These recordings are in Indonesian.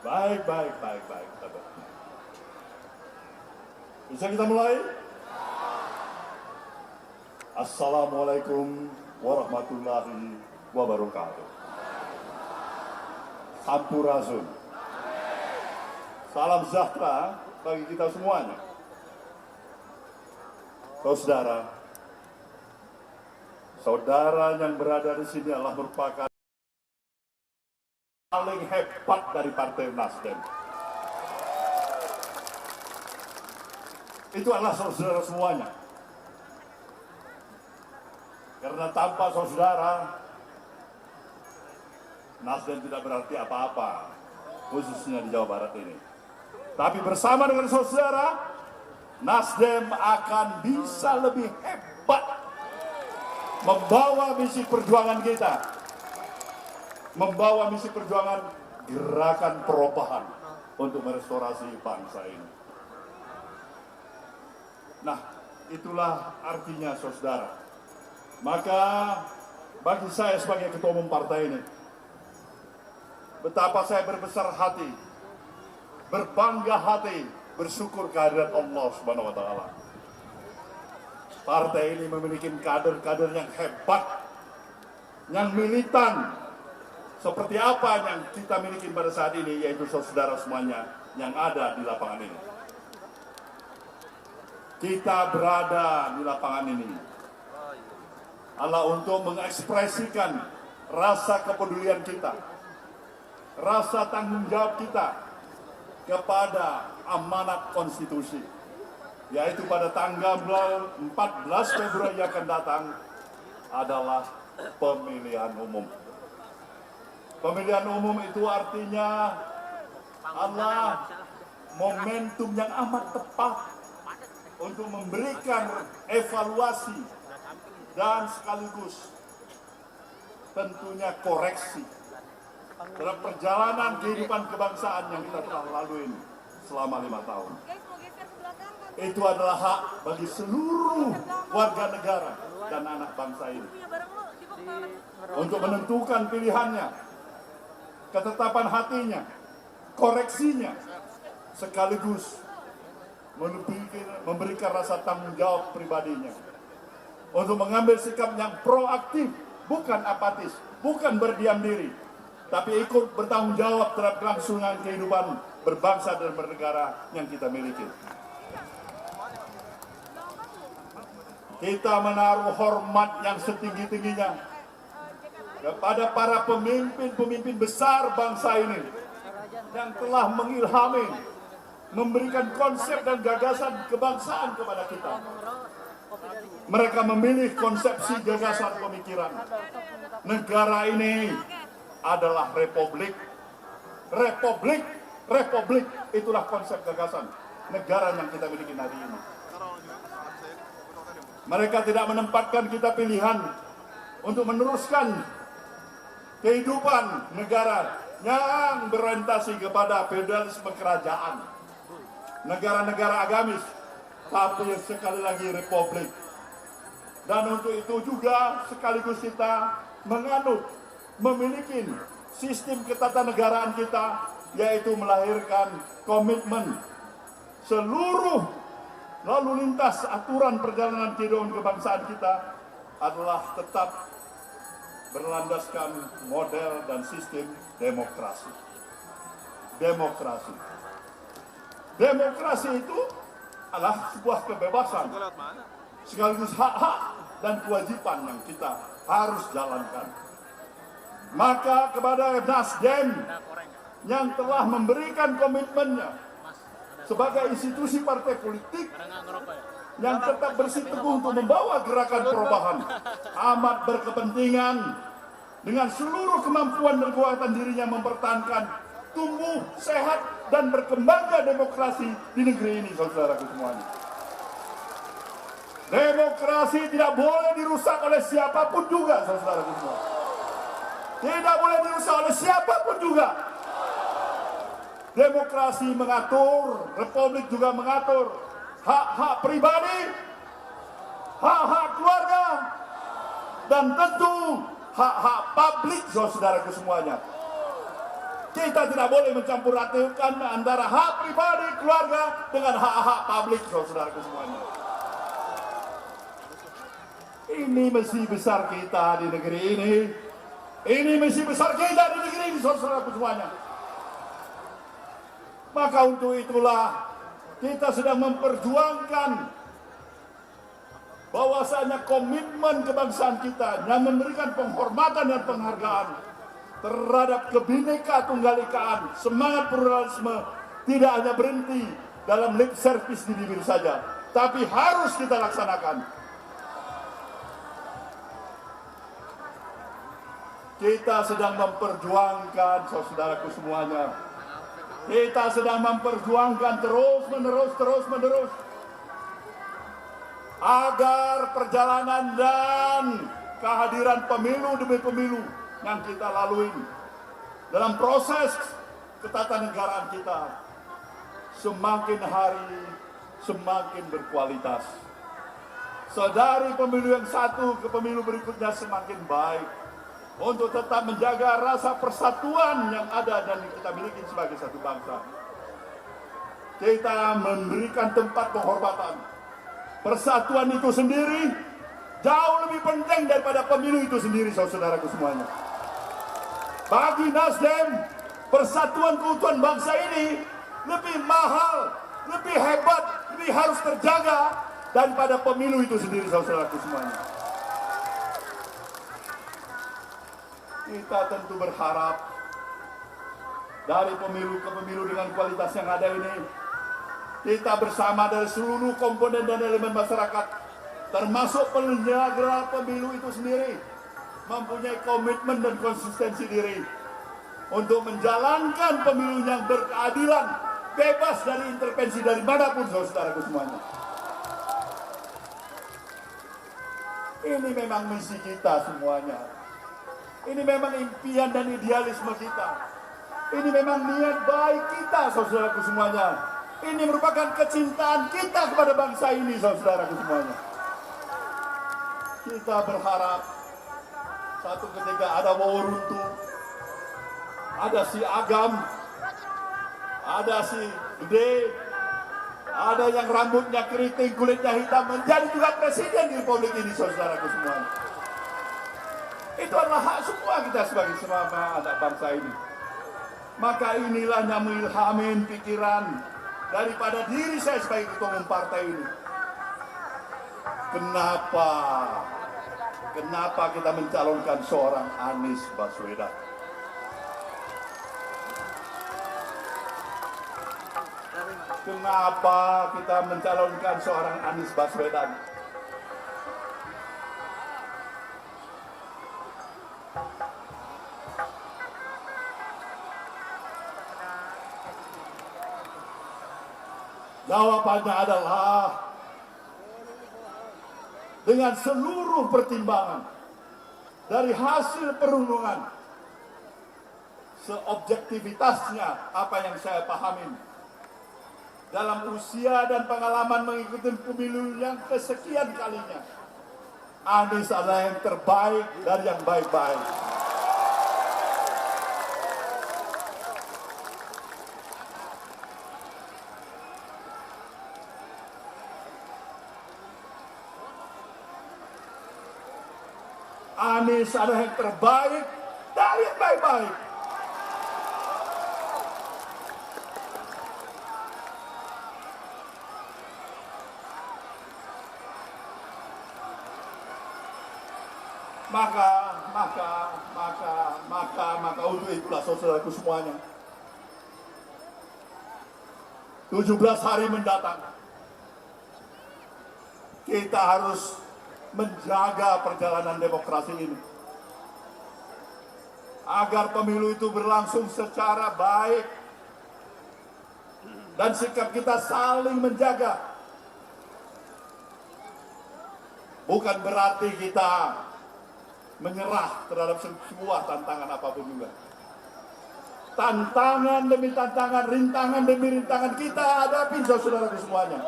Baik. Bisa kita mulai? Assalamualaikum warahmatullahi wabarakatuh. Sampurasun. Salam sejahtera bagi kita semuanya. Saudara yang berada di sini adalah merupakan paling hebat dari Partai Nasdem. Itu adalah saudara semuanya. Karena tanpa saudara, Nasdem tidak berarti apa-apa, khususnya di Jawa Barat ini. Tapi bersama dengan saudara, Nasdem akan bisa lebih hebat membawa misi perjuangan kita, membawa misi perjuangan gerakan perubahan untuk merestorasi bangsa ini. Nah, itulah artinya saudara. Maka bagi saya sebagai ketua umum partai ini, betapa saya berbesar hati, berbangga hati, bersyukur kehadirat Allah Subhanahu wa Ta'ala. Partai ini memiliki kader-kader yang hebat, yang militan, seperti apa yang kita miliki pada saat ini, yaitu saudara semuanya yang ada di lapangan ini. Kita berada di lapangan ini adalah untuk mengekspresikan rasa kepedulian kita, rasa tanggung jawab kita kepada amanat konstitusi, yaitu pada tanggal 14 Februari yang akan datang adalah pemilihan umum. Pemilihan umum itu artinya adalah momentum yang amat tepat untuk memberikan evaluasi dan sekaligus tentunya koreksi terhadap perjalanan kehidupan kebangsaan yang kita telah lalui selama 5 tahun. Itu adalah hak bagi seluruh warga negara dan anak bangsa ini untuk menentukan pilihannya, ketetapan hatinya, koreksinya, sekaligus memberikan rasa tanggung jawab pribadinya untuk mengambil sikap yang proaktif, bukan apatis, bukan berdiam diri, tapi ikut bertanggung jawab terhadap kelangsungan kehidupan berbangsa dan bernegara yang kita miliki. Kita menaruh hormat yang setinggi-tingginya kepada para pemimpin besar bangsa ini yang telah mengilhami, memberikan konsep dan gagasan kebangsaan kepada kita. Mereka memilih konsepsi gagasan pemikiran. Negara ini adalah republik. Republik itulah konsep gagasan negara yang kita miliki hari ini. Mereka tidak menempatkan kita pilihan untuk meneruskan kehidupan negara yang berorientasi kepada feudalisme kerajaan, negara-negara agamis, tapi sekali lagi republik. Dan untuk itu juga sekaligus kita memiliki sistem ketatanegaraan kita, yaitu melahirkan komitmen seluruh lalu lintas aturan perjalanan kehidupan kebangsaan kita adalah tetap berlandaskan model dan sistem demokrasi. Demokrasi itu adalah sebuah kebebasan, sekaligus hak-hak dan kewajiban yang kita harus jalankan. Maka kepada Nasdem yang telah memberikan komitmennya sebagai institusi partai politik yang tetap bersikukuh untuk membawa gerakan perubahan, amat berkepentingan dengan seluruh kemampuan dan kekuatan dirinya mempertahankan tumbuh, sehat, dan berkembangnya demokrasi di negeri ini, saudaraku semuanya. Demokrasi tidak boleh dirusak oleh siapapun juga, saudaraku semua. Tidak boleh dirusak oleh siapapun juga. Demokrasi mengatur, republik juga mengatur hak-hak pribadi, hak-hak keluarga, dan tentu hak-hak publik, saudaraku semuanya. Kita tidak boleh mencampur adukan antara hak pribadi keluarga dengan hak-hak publik, saudaraku semuanya. Ini misi besar kita di negeri ini. Ini misi besar kita di negeri ini, saudaraku semuanya. Maka untuk itulah kita sedang memperjuangkan bahwasanya komitmen kebangsaan kita yang memberikan penghormatan dan penghargaan terhadap Bhinneka Tunggal Ikaan, semangat pluralisme tidak hanya berhenti dalam lip service di bibir saja, tapi harus kita laksanakan. Kita sedang memperjuangkan, saudaraku semuanya. Kita sedang memperjuangkan terus-menerus agar perjalanan dan kehadiran pemilu demi pemilu yang kita lalui dalam proses ketatanegaraan kita semakin hari semakin berkualitas. Dari pemilu yang satu ke pemilu berikutnya semakin baik untuk tetap menjaga rasa persatuan yang ada dan kita miliki sebagai satu bangsa. Kita memberikan tempat penghormatan. Persatuan itu sendiri jauh lebih penting daripada pemilu itu sendiri, saudaraku semuanya. Bagi Nasdem, persatuan keutuhan bangsa ini lebih mahal, lebih hebat, lebih harus terjaga daripada pemilu itu sendiri, saudaraku semuanya. Kita tentu berharap dari pemilu ke pemilu dengan kualitas yang ada ini, kita bersama dari seluruh komponen dan elemen masyarakat, termasuk penyelenggara pemilu itu sendiri, mempunyai komitmen dan konsistensi diri untuk menjalankan pemilu yang berkeadilan, bebas dari intervensi dari manapun, saudaraku semuanya. Ini memang misi kita semuanya. Ini memang impian dan idealisme kita. Ini memang niat baik kita, saudaraku semuanya. Ini merupakan kecintaan kita kepada bangsa ini, saudaraku semuanya. Kita berharap satu ketika ada Wawuruntu, ada si Agam, ada si Gede, ada yang rambutnya keriting, kulitnya hitam, menjadi juga presiden di Republik ini, saudaraku semuanya. Itu adalah hak semua kita sebagai semua anak bangsa ini. Maka inilah yang mengilhamin pikiran daripada diri saya sebagai ketua umum partai ini. Kenapa kita mencalonkan seorang Anies Baswedan? Kenapa kita mencalonkan seorang Anies Baswedan? Jawabannya adalah dengan seluruh pertimbangan dari hasil perundungan, seobjektivitasnya apa yang saya pahamin dalam usia dan pengalaman mengikuti pemilu yang kesekian kalinya, Anies adalah yang terbaik dari yang baik-baik. Anies adalah yang terbaik dari yang baik-baik. Maka untuk itulah, saudaraku semuanya, 17 hari mendatang kita harus menjaga perjalanan demokrasi ini agar pemilu itu berlangsung secara baik dan sikap kita saling menjaga. Bukan berarti kita menyerah terhadap sebuah tantangan apapun juga. Tantangan demi tantangan, rintangan demi rintangan kita hadapi, saudara-saudara semuanya.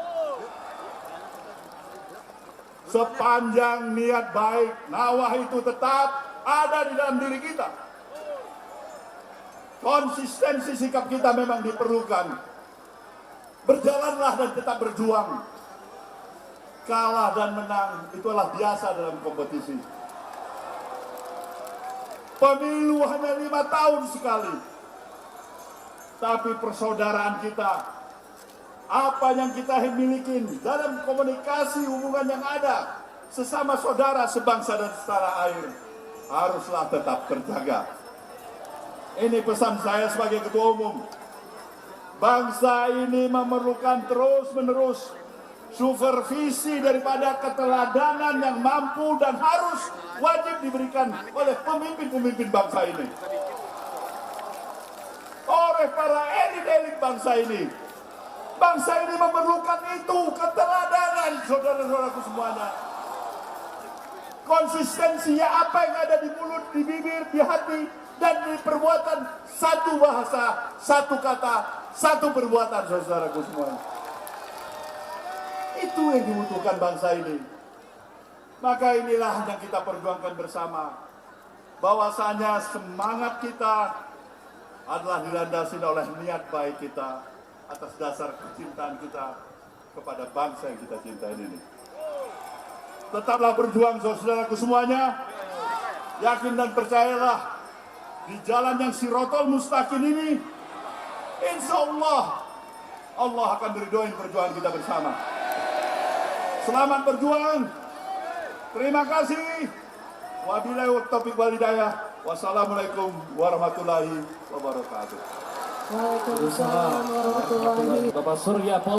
Sepanjang niat baik, nawah itu tetap ada di dalam diri kita. konsistensi sikap kita memang diperlukan. Berjalanlah dan tetap berjuang. Kalah dan menang itulah biasa dalam kompetisi. Pemilu hanya 5 tahun sekali. Tapi persaudaraan kita, apa yang kita miliki dalam komunikasi hubungan yang ada sesama saudara sebangsa dan setanah air haruslah tetap terjaga. Ini pesan saya sebagai ketua umum. Bangsa ini memerlukan terus-menerus supervisi daripada keteladanan yang mampu dan harus wajib diberikan oleh pemimpin-pemimpin bangsa ini. Oleh para elit-elit bangsa ini. Bangsa ini memerlukan itu, keteladanan, saudara-saudaraku semuanya. Konsistensinya apa yang ada di mulut, di bibir, di hati, dan di perbuatan. Satu bahasa, satu kata, satu perbuatan, saudaraku semuanya. Itu yang dibutuhkan bangsa ini. Maka inilah yang kita perjuangkan bersama. Bahwasanya semangat kita adalah dilandasi oleh niat baik kita atas dasar kecintaan kita kepada bangsa yang kita cintai ini. Tetaplah berjuang, saudaraku semuanya. Yakin dan percayalah di jalan yang sirotol mustaqim ini, insya Allah Allah akan meridhoi perjuangan kita bersama. Selamat berjuang. Terima kasih. Wabillahi taufiq wal hidayah. Wassalamualaikum warahmatullahi wabarakatuh. Waalaikumsalam warahmatullahi wabarakatuh. Bapak Surya